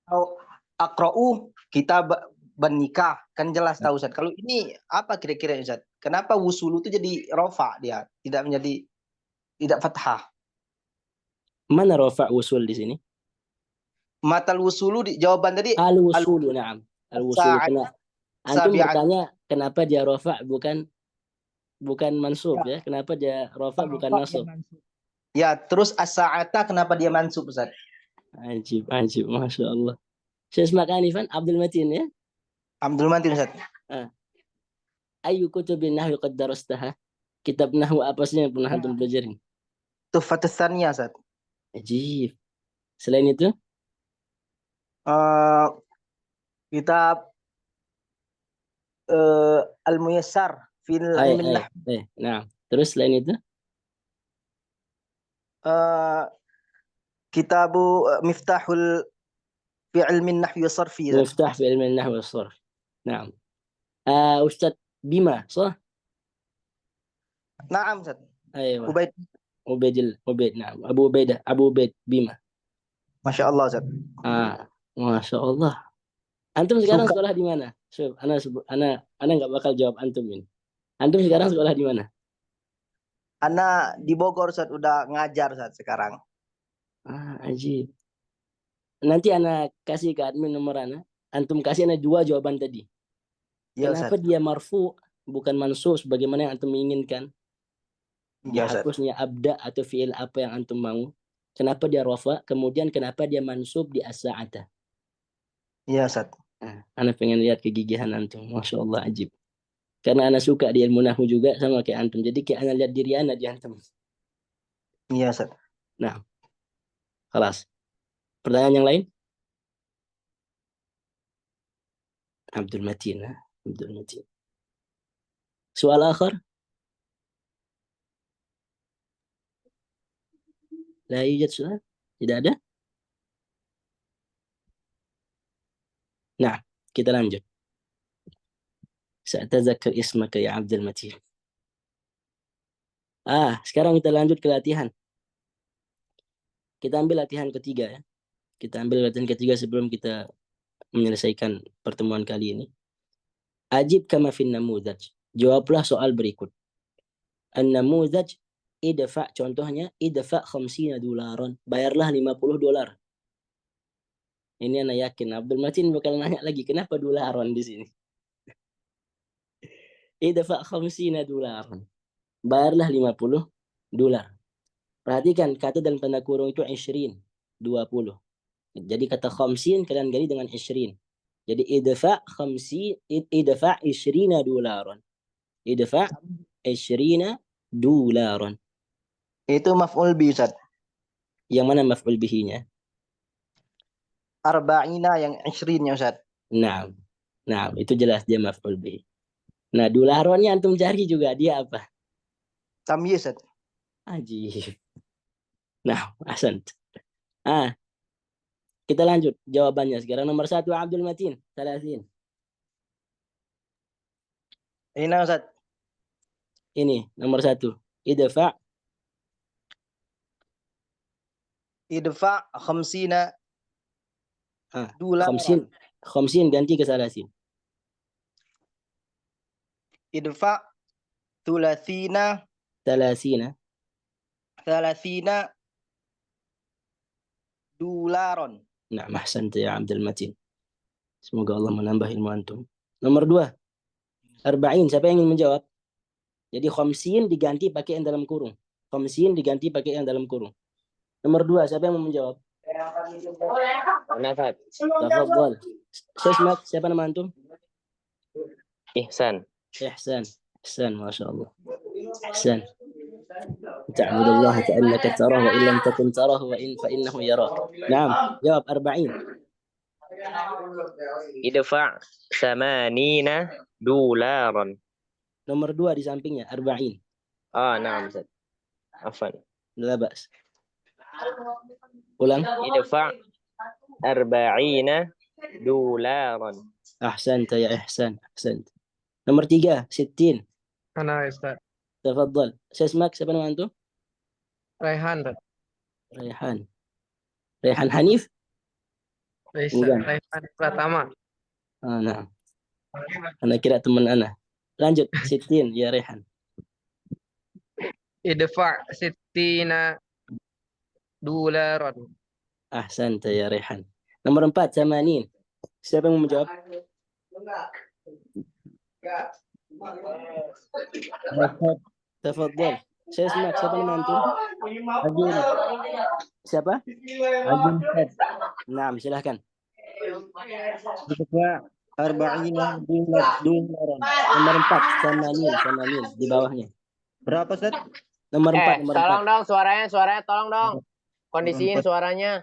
Kalau aqra'u kita bernikah, kan jelas tahu Ustaz. Kalau ini apa kira-kira Ustaz? Kenapa wusulu itu jadi rofa dia, tidak fathah? Mana rofa usul di sini? Matal wusulu di jawaban tadi. Al-wusulu, na'am. Al-wusulu. Antum bertanya kenapa dia rofa bukan mansub ya? Kenapa dia rofa bukan nasab? Ya, terus as-sa'ata kenapa dia mansub Ustaz? Ajib, Masya Allah. Saya semak Anifan, Abdul Matin ya? Abdul Matin Ustaz. Ayu kutubin nahwi qad darastaha? Kitab nahwu apa sih yang pernah antum pelajarin? Tuhfatus Tsaniyah Ustaz. Ajib. Selain itu? Kitab Al-Muyassar fil ilmin nahwi. Nah, terus selain itu? Kitab Miftahul fi ilmin nahwi wa sarfi. Miftah fi ilmin nahwi wa sarf. Naam. Ustaz Bima, sah? Naam Ustaz. Aywa. Ubaid, naam. Abu Ubaid Bima. Masya Allah Ustaz. Masya Allah. Antum sekarang sekolah di mana? Ana nggak bakal jawab antum ini. Antum sekarang sekolah di mana? Ana di Bogor Ustaz, udah ngajar Ustaz sekarang. Ajib. Nanti ana kasih ke admin nomor ana. Antum kasih ana 2 jawaban tadi. Ya, Kenapa Ustaz. dia marfu bukan mansub sebagaimana yang antum inginkan? Ya, Ustaz. Dihapusnya abda atau fiil apa yang antum mau? Kenapa dia rafa? Kemudian kenapa dia mansub di as-sa'ata? Ya, Ustaz. Ana pengen lihat kegigihan antum. Masya Allah, ajib. Karena ana suka di ilmu nahwu juga sama kayak antum. Jadi kayak ana lihat diri ana di antum. Iya, Ustaz. Nah, kelas. Pertanyaan yang lain? Abdul Matin. Abdul Matin. Soal akhir? La yujad soal? Tidak ada? Nah, kita lanjut. Sa'tazakar ismaka ya Abdul Matin. Sekarang kita lanjut ke latihan. Kita ambil latihan ketiga ya. Kita ambil latihan ketiga sebelum kita menyelesaikan pertemuan kali ini. Ajib kama fin namudaj. Jawablah soal berikut. An-namudaj idfa, contohnya idfa 50 dolaran. Bayarlah 50 dolar. Ini anak yakin Abdul Matin bakal nanya lagi kenapa dolaran di sini. Idfa 50 dolaran. Bayarlah 50 dolar. Perhatikan kata dalam tanda kurung itu 20, 20. Jadi kata 50 kalian gali dengan 20. Jadi idfa 50 idfa 20 dolaran. Idfa 20 dolaran. Itu maf'ul bi, Ustaz. Yang mana maf'ul bihi-nya? Arba'ina yang 20 ya, Ustaz. Nah, itu jelas dia maf'ul bihi. Nah, dolarannya antum cari juga dia apa? Tamyiz, Ustaz. Ajib. Nah, ahsant. Kita lanjut jawabannya sekarang. Nomor 1 Abdul Matin, 30. Ini, Ustaz. Ini nomor 1. Idfa 50 dolar. 50 ganti ke 30. Idfa 30 dolaran. Nah, ahsanta ya Abdul Matin. Semoga Allah menambah ilmu antum. Nomor 2. 40. Siapa yang ingin menjawab? Jadi 50 diganti pakai yang dalam kurung. 50 diganti pakai yang dalam kurung. Nomor 2, siapa yang mau menjawab? Nafat. Tafadhal. Sesmat, siapa nama antum? Ihsan. Ihsan. Ihsan, Masya Allah. Ihsan. تعبد الله كأنك تراه وإن لم تكن تراه فإنه يراك. نعم. جواب 40. Idfa 80 dolaran. Nomor 2 di sampingnya 40. Nah, Ustaz. Afwan. La bas. Ulang. Idfa 40 dolaran. Ahsanta ya Ihsan. Ahsanta. Nomor 3 60. Ana Ustaz. Tafadhal. Sesmak, siapa nama antum? Raihan. Raihan. Raihan Hanif? Bukan. Raihan Pratama. Nah. Ana kira teman ana. Lanjut. 60 ya Raihan. Idfa 60 dolaran. Ahsanta ya Raihan. Nomor 4 80. Siapa yang mau menjawab? Tafadhal. Saya semak, siapa nama antum? Ajun. Siapa? Ajun, Ustaz. Nah, silahkan. Idfa 40 dolaran. Nomor 4 80 di bawahnya. Berapa, Ustaz? Nomor 4 nomor 4. Tolong dong suaranya tolong dong. Kondisiin suaranya.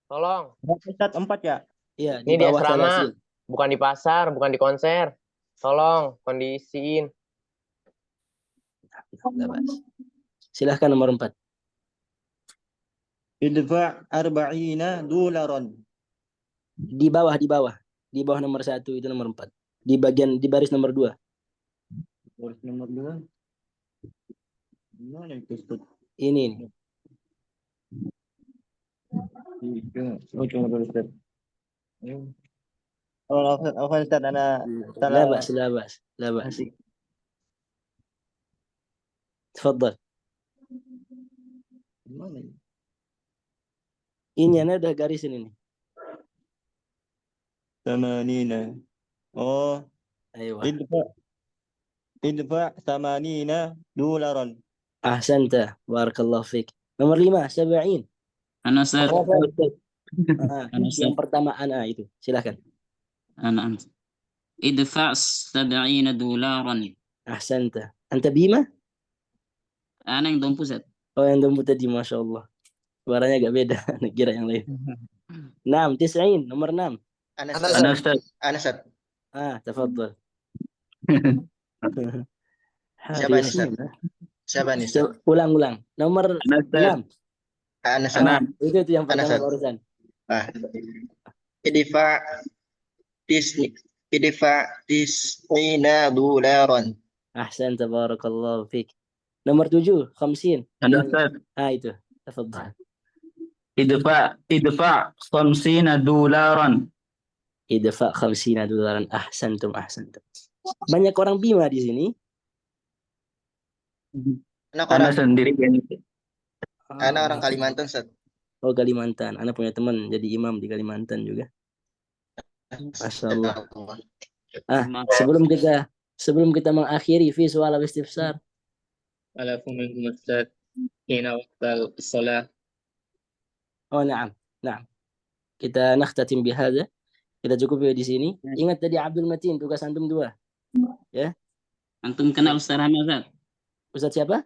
Tolong. Berapa, Ustaz? 4 ya? Iya, Ini di bawah asrama, 30. bukan di pasar, bukan di konser. Tolong kondisiin. Silahkan nomor 4. Idfa 40 dolaran. Di bawah nomor 1 itu nomor 4. Di baris nomor 2. Baris nomor 2. Mana itu, Ustaz? Ini. Oh, cuma baris, Ustaz. Oh, Ustaz, ana labas. Tafadhal. Mana? Ini ana udah garisin ini. ثمانين. Oh, أيوة idfa 80 dolaran. أحسنت بارك الله فيك. Nomor 5 70. Ana Ustaz. Ana Yang Ustaz. pertama ana itu. Silakan. Ana. Idfa' 70 dolaran. أحسنت. أنت بima? Ana yang dompu Ustaz. Oh yang dombu tadi, Masya Allah. Suaranya agak beda. Anak kira yang lain. 6 90. Nomor 6. Ana Ana Ustaz. Ustaz. تفضل. Siapa nih, Ustaz? Siapa nih, Ustaz? Ulang. Nomor Ana Ustaz. 6. Ana Ustaz. Ana. Itu yang Ana, pertama Ustaz. barusan. Idfa tis'ina dolaran. أحسنت بارك الله فيك. Nomor 7 50. Ana Ustaz. itu. تفضل. idfa 50 dolaran. Idfa 50 dolaran. Ahsantum. Banyak orang Bima di sini. Ana sendiri yang Ana orang Kalimantan, Ustaz. Oh, Kalimantan. Ana punya teman jadi imam di Kalimantan juga. Masya Allah. Sebelum kita mengakhiri fi soal istifsar. Alaikum Ustaz. Hina waqtal shalah. Oh, na'am. Kita nakhtatim bihadza. Kita cukup di sini. Ingat tadi Abdul Matin, tugas antum 2. Ya. Antum kenal Ustaz Rahmat Ustaz? Ustaz siapa?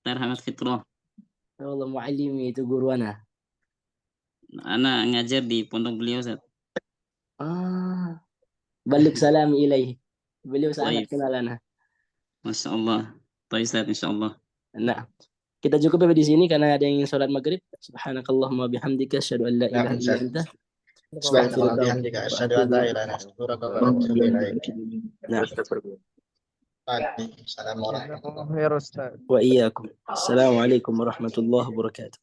Ustaz Rahmat Fitrah. Allah muallimi, itu guru ana. Ana ngajar di pondok beliau Ustaz. Balik salam ilaihi. Beliau sangat Baik. kenal ana. Masya Allah. Baik Ustaz, insyaallah. Nah, kita cukup di sini karena ada yang ingin sholat maghrib. Subhanakallahumma bihamdika asyhadu an la ilaha illa anta. Subhanallah bihamdika asyhadu an la ilaha illa anta wa atubu ilaik. Assalamualaikum. Wa iyyakum. Assalamualaikum warahmatullahi wabarakatuh.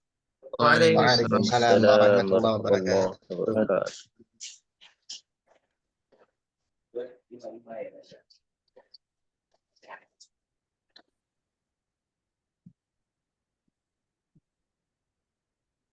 Waalaikumsalam warahmatullahi wabarakatuh. wabarakatuh.